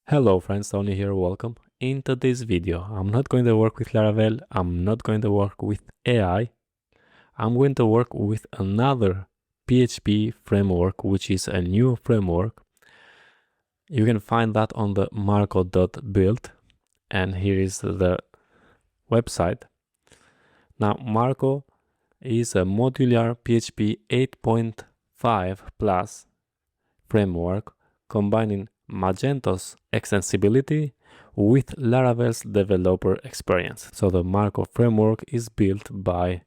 Hello friends, Tony here, welcome. In today's video, I'm not going to work with Laravel, I'm not going to work with AI, I'm going to work with another PHP framework, which is a new framework. You can find that on the marko.build, and here is the website. Now, Marko is a modular PHP 8.5 plus framework combining Magento's extensibility with Laravel's developer experience. So the Marko framework is built by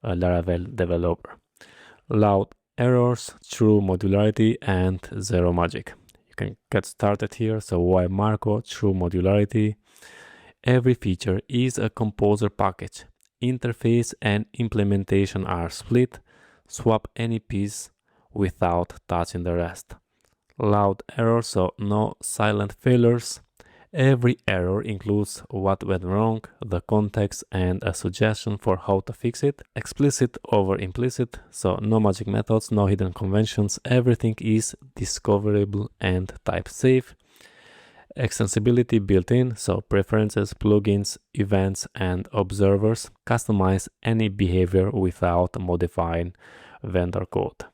a Laravel developer. Loud errors, true modularity, and zero magic. You can get started here. So why Marko? True modularity. Every feature is a composer package. Interface and implementation are split. Swap any piece without touching the rest. Loud errors, so no silent failures. Every error includes what went wrong, the context, and a suggestion for how to fix it. Explicit over implicit, so no magic methods, no hidden conventions. Everything is discoverable and type safe. Extensibility built in, so preferences, plugins, events, and observers customize any behavior without modifying vendor code.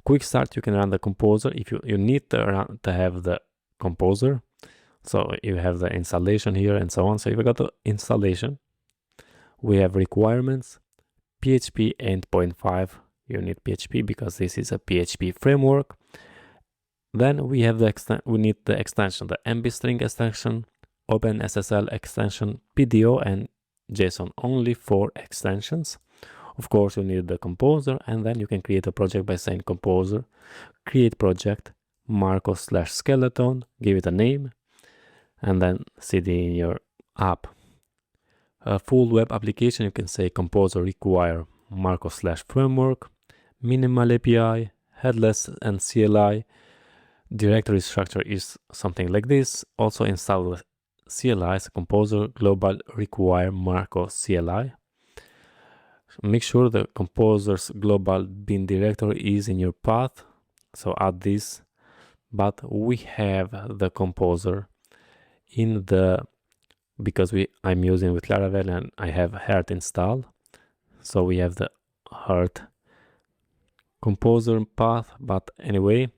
Quick start, you can run the composer if you need to have the composer. So you have the installation here and so on. So if we go to installation, we have requirements, PHP 8.5, you need PHP because this is a PHP framework. Then we have we need the extension, the MB-string extension, OpenSSL extension, PDO, and JSON, only 4 extensions. Of course, you need the composer, and then you can create a project by saying composer, create project, Marko/skeleton, give it a name, and then cd in your app. A full web application, you can say composer require Marko/framework, minimal API, headless and CLI. Directory structure is something like this. Also install the CLI, so composer global require Marko CLI. Make sure the composer's global bin directory is in your path, so add this. But we have the composer in the, because I'm using with Laravel and I have Heart installed, so we have the Heart composer path. But anyway,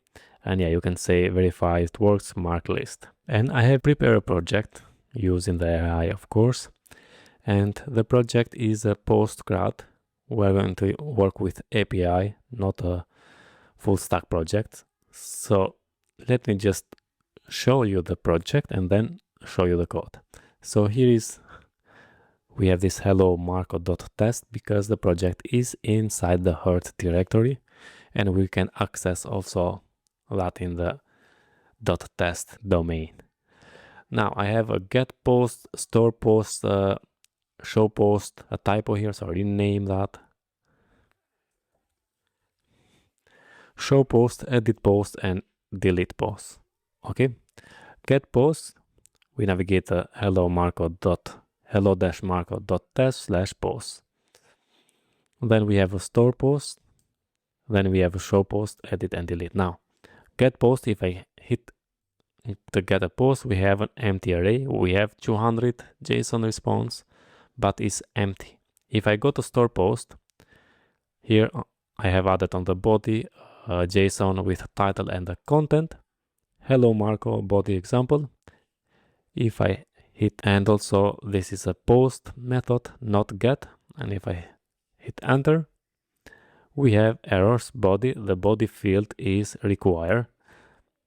and yeah, you can say verify it works, mark list. And I have prepared a project using the AI, of course. And the project is a postgrad. We're going to work with API, not a full stack project. So let me just show you the project and then show you the code. So here is, we have this hello marko.test because the project is inside the Heart directory, and we can access also that in the .test domain. Now I have a get post, store post, show post, a typo here, so rename that. Show post, edit post, and delete post. Okay. Get post, we navigate to hello-marko.test/post. Then we have a store post. Then we have a show post, edit, and delete. Now, get post, if I hit to get a post, we have an empty array. We have 200 JSON response, but it's empty. If I go to store post, here I have added on the body JSON with title and the content. Hello Marko body example. If I hit, and also this is a post method, not get. And if I hit enter, we have errors body. The body field is required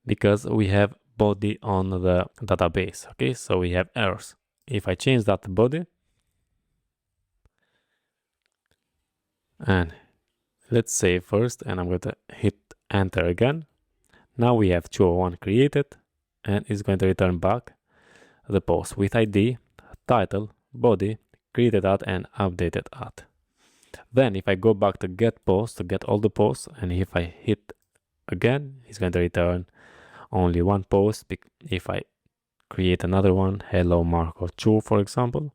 because we have body on the database. Okay, so we have errors. If I change that body, and let's save first, and I'm going to hit enter again. Now we have 201 created, and it's going to return back the post with ID, title, body, created at, and updated at. Then if I go back to get post to get all the posts, and if I hit again, it's going to return only one post. If I create another one, hello Marko 2, for example,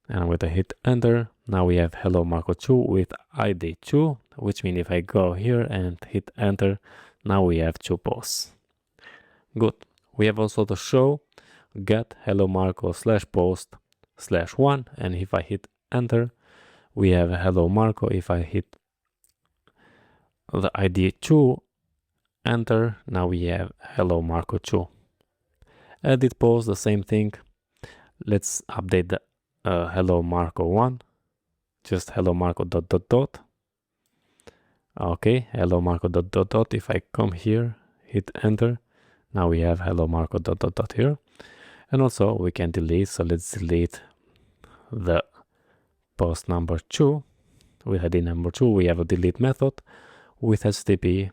and I'm going to hit enter, now we have hello Marko 2 with ID 2, which means if I go here and hit enter, now we have 2 posts. Good. We have also the show get hello Marko /post /1, and if I hit enter, we have hello Marko. If I hit the ID 2, enter, now we have hello Marko 2. Edit post, the same thing. Let's update the hello Marko 1, just hello Marko ... Okay, hello Marko ... If I come here, hit enter, now we have hello Marko ... here. And also we can delete, so let's delete the post number 2. With ID number 2, we have a delete method with HTTP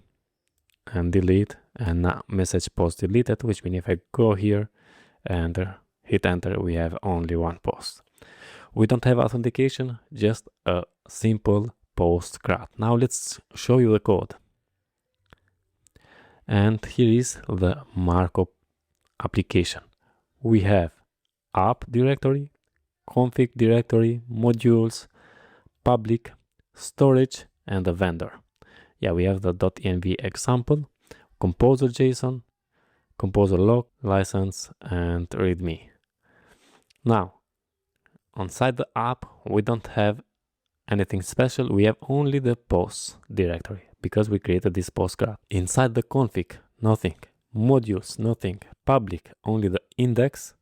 and delete, and now message post deleted, which means if I go here and hit enter, we have only one post. We don't have authentication, just a simple post CRUD. Now let's show you the code. And here is the Marko application. We have app directory, config directory, modules, public, storage, and the vendor. Yeah, we have the .env example, composer JSON, composer log, license, and readme. Now, inside the app, we don't have anything special. We have only the posts directory because we created this post graph. Inside the config, nothing. Modules, nothing. Public, only the index.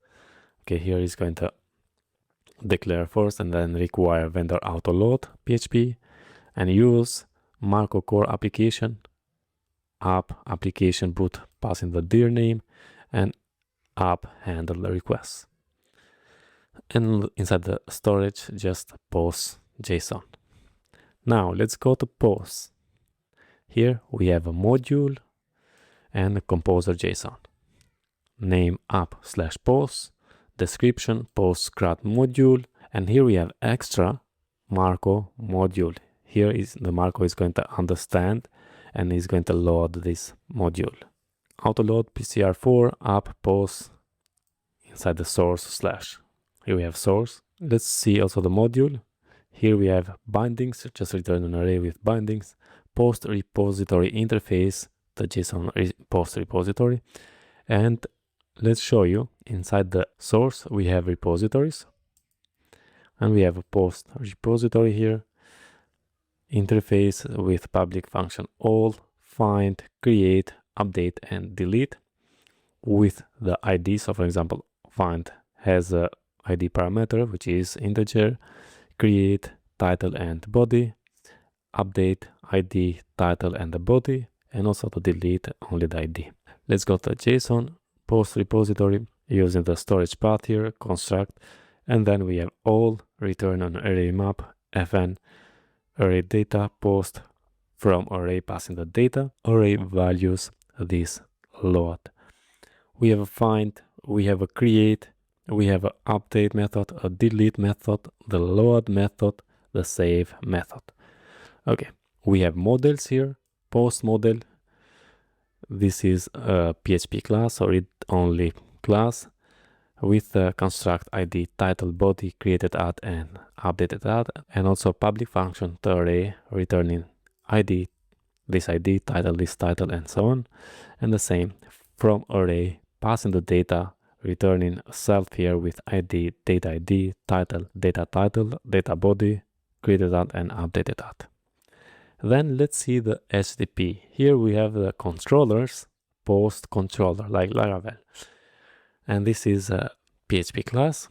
Okay, here is going to declare first and then require vendor autoload PHP and use Marko core application, app application boot, passing the dir name, and app handle the requests. And inside the storage, just post JSON. Now let's go to posts. Here we have a module and a composer JSON. Name app/post, description post CRUD module, and here we have extra Marko module. Here is the Marko is going to understand and is going to load this module. Autoload PCR4 app post inside the source /. Here we have source. Let's see also the module. Here we have bindings, just return an array with bindings, post repository interface, the JSON post repository. And let's show you inside the source, we have repositories and we have a post repository here, interface with public function all, find, create, update, and delete with the ID. So for example, find has a ID parameter, which is integer, create, title and body, update, ID, title and the body, and also to delete only the ID. Let's go to JSON post repository using the storage path here, construct, and then we have all, return an array map, fn, array data, post from array passing the data, array values, this load. We have a find, we have a create, we have an update method, a delete method, the load method, the save method. Okay, we have models here, post model. This is a PHP class or read-only class with the construct ID, title, body, created at and updated at, and also public function to array returning ID, this ID, title, this title, and so on. And the same from array passing the data, returning self here with ID, data, title, data body, created at and updated at. Then let's see the HTTP. Here we have the controllers, post controller like Laravel. And this is a PHP class.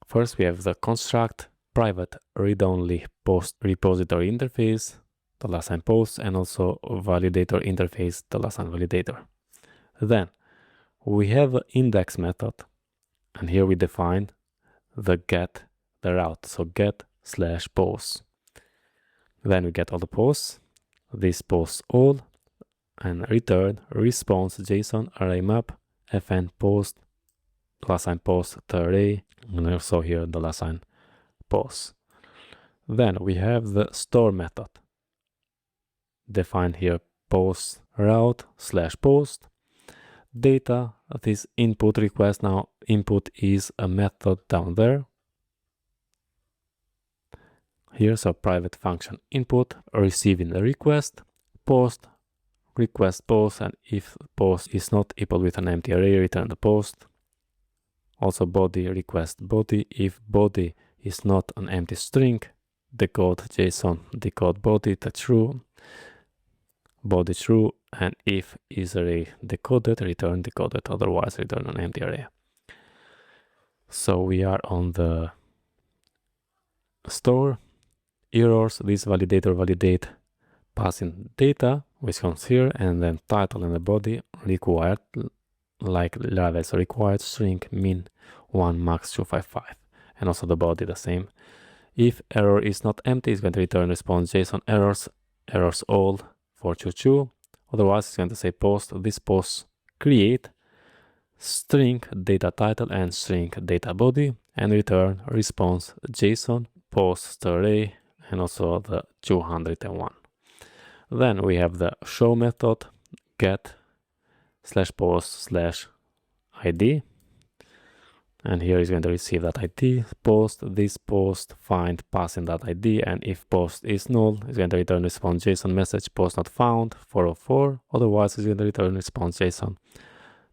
First we have the construct, private read-only post repository interface, the last sign post, and also validator interface, the last sign validator. Then we have an index method, and here we define the get, the route, so get/post. Then we get all the posts, this post all, and return response JSON array map fn post last sign post to array, and also here the last sign post. Then we have the store method, defined here post route/post data, this input request. Now input is a method down there here, so private function input, receiving the request, post request post, and if post is not equal with an empty array, return the post. Also body, request body. If body is not an empty string, decode JSON, decode body, the true, body true, and if is array decoded, return decoded, otherwise return an empty array. So we are on the store, errors, this validator validate passing data, which comes here, and then title and the body required, like Laravel, so required string min 1 max 255, and also the body the same. If error is not empty, it's going to return response JSON errors, errors all for choo. Otherwise, it's going to say post, this post create string data title and string data body, and return response JSON post array, and also the 201. Then we have the show method, get /post/id, and here is going to receive that ID, post, this post, find passing that ID, and if post is null, it's going to return response JSON message post not found 404, otherwise it's going to return response JSON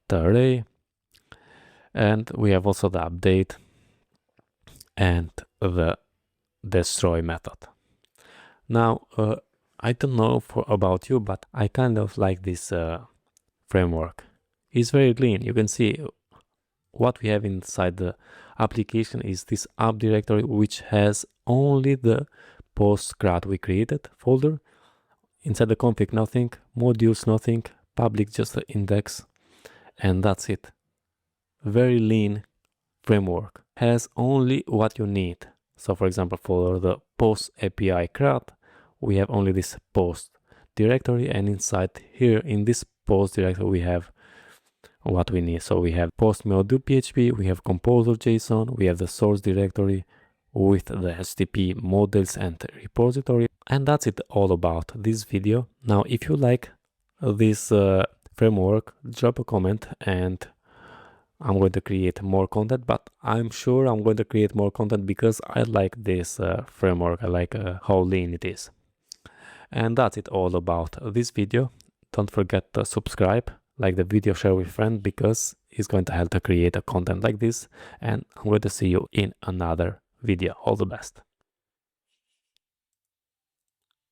the array. And we have also the update and the destroy method. Now I don't know about you, but I kind of like this framework. It's very clean. You can see what we have inside the application is this app directory, which has only the post CRUD we created folder. Inside the config, nothing, modules, nothing, public, just the index, and that's it. Very lean framework, has only what you need. So for example, for the post API CRUD, we have only this post directory, and inside here in this post directory we have what we need. So we have post module PHP, we have composer JSON, we have the source directory with the HTTP models and repository, and that's it all about this video. Now if you like this framework, drop a comment and I'm going to create more content, but I'm sure I'm going to create more content because I like this framework. I like how lean it is. And that's it all about this video. Don't forget to subscribe, like the video, share with friends, because it's going to help to create a content like this. And I'm going to see you in another video. All the best.